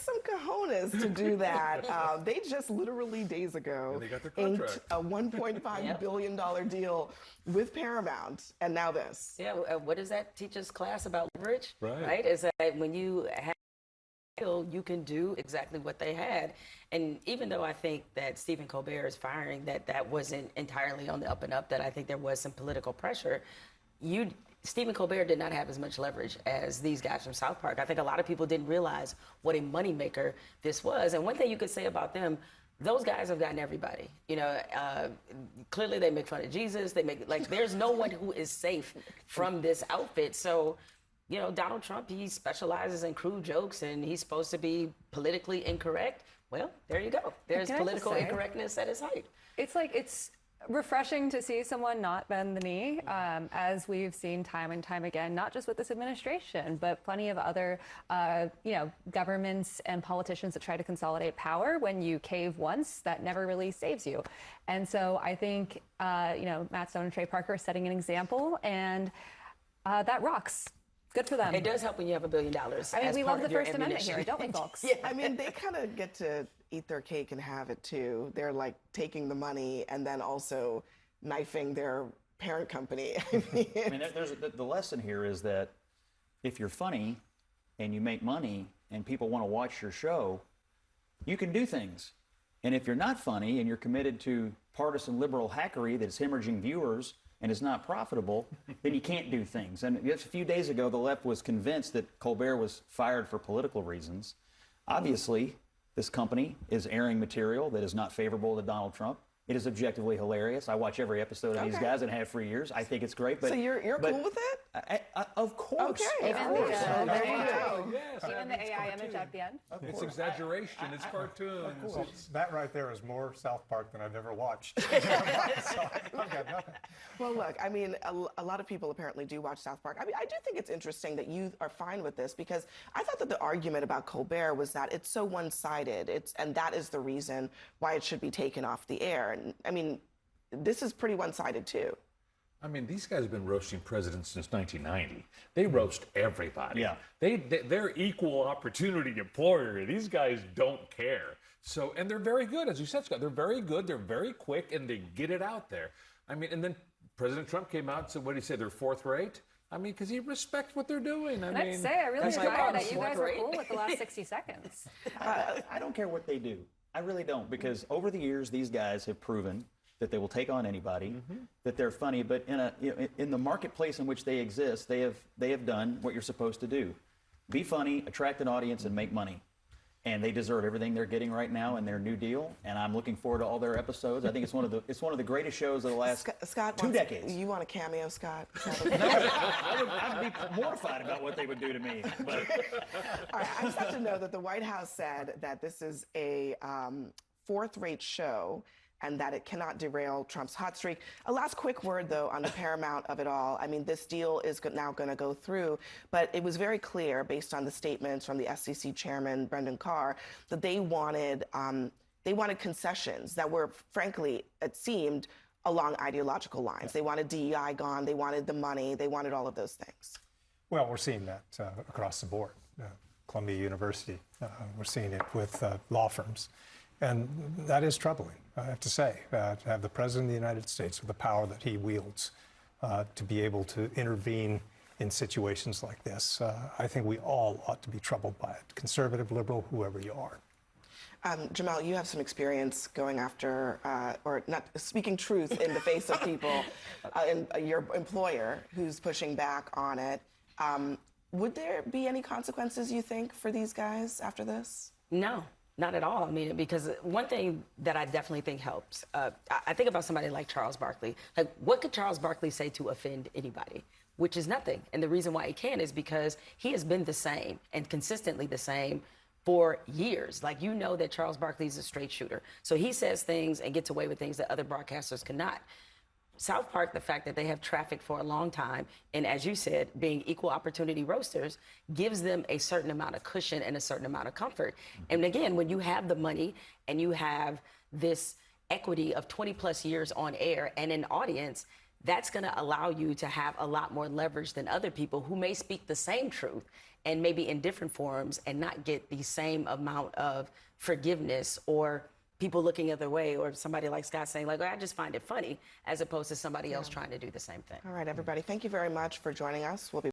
takes some cojones to do that. They just literally days ago they got their inked contract. a $1.5 billion deal with Paramount, and now this. Yeah, what does that teach us class about leverage? Right. Is that when you have you can do exactly what they had. And even though I think that Stephen Colbert is firing, that wasn't entirely on the up and up, that I think there was some political pressure, Stephen Colbert did not have as much leverage as these guys from South Park. I think a lot of people didn't realize what a moneymaker this was. And one thing you could say about them, those guys have gotten everybody. Clearly they make fun of Jesus. There's no one who is safe from this outfit. So, Donald Trump, he specializes in crude jokes and he's supposed to be politically incorrect. Well, there you go. There's political incorrectness at its height. It's refreshing to see someone not bend the knee, as we've seen time and time again, not just with this administration, but plenty of other, governments and politicians that try to consolidate power. When you cave once, that never really saves you. And so I think, Matt Stone and Trey Parker are setting an example, and that rocks. Good for them. It does help when you have $1 billion. I mean, we love the First Amendment here, don't we, folks? Yeah, I mean, they kind of get to eat their cake and have it too. They're like taking the money and then also knifing their parent company. There's the lesson here is that if you're funny and you make money and people want to watch your show, you can do things. And if you're not funny and you're committed to partisan liberal hackery that's hemorrhaging viewers and is not profitable, then you can't do things. And just a few days ago, the left was convinced that Colbert was fired for political reasons. Obviously, this company is airing material that is not favorable to Donald Trump. It is objectively hilarious. I watch every episode of these guys and have for years. I think it's great. But, so you're cool with it? Of course. Okay. Of course. There you go. Yes, Even the AI image at the end. It's exaggeration. It's cartoons. That right there is more South Park than I've ever watched. So I've got nothing. Well, look, I mean, a lot of people apparently do watch South Park. I mean, I do think it's interesting that you are fine with this, because I thought that the argument about Colbert was that it's so one-sided, and that is the reason why it should be taken off the air. And I mean, this is pretty one-sided too. I mean, these guys have been roasting presidents since 1990. They roast everybody. Yeah. They're equal opportunity employer. These guys don't care. So, and they're very good, as you said, Scott. They're very good. They're very quick, and they get it out there. I mean, and then President Trump came out and said, what did he say? They're fourth rate? I mean, because he respects what they're doing. I really admire that you guys were cool with the last 60 seconds. I don't care what they do. I really don't, because over the years, these guys have proven that they will take on anybody, that they're funny, but in the marketplace in which they exist, they have done what you're supposed to do. Be funny, attract an audience, and make money. And they deserve everything they're getting right now in their new deal. And I'm looking forward to all their episodes. I think it's one of the greatest shows of the last Scott 2 decades. You want a cameo, Scott? I'd be mortified about what they would do to me. But. All right, I just have to know that the White House said that this is a fourth-rate show and that it cannot derail Trump's hot streak. A last quick word, though, on the Paramount of it all. I mean, this deal is now going to go through, but it was very clear, based on the statements from the SEC chairman, Brendan Carr, that they wanted concessions that were, frankly, it seemed, along ideological lines. They wanted DEI gone, they wanted the money, they wanted all of those things. Well, we're seeing that across the board. Columbia University, we're seeing it with law firms. And that is troubling, I have to say, to have the President of the United States, with the power that he wields, to be able to intervene in situations like this. I think we all ought to be troubled by it, conservative, liberal, whoever you are. Jemele, you have some experience going after, or not speaking truth in the face of people, and your employer who's pushing back on it. Would there be any consequences, you think, for these guys after this? No. Not at all. I mean, because one thing that I definitely think helps, I think about somebody like Charles Barkley. Like, what could Charles Barkley say to offend anybody? Which is nothing. And the reason why he can is because he has been the same and consistently the same for years. Like, you know that Charles Barkley is a straight shooter. So he says things and gets away with things that other broadcasters cannot. South Park, the fact that they have trafficked for a long time, and as you said, being equal opportunity roasters, gives them a certain amount of cushion and a certain amount of comfort. And again, when you have the money and you have this equity of 20 plus years on air and an audience, that's going to allow you to have a lot more leverage than other people who may speak the same truth and maybe in different forums and not get the same amount of forgiveness or people looking the other way, or somebody like Scott saying like, oh, I just find it funny, as opposed to somebody else trying to do the same thing. All right, everybody, thank you very much for joining us. We'll be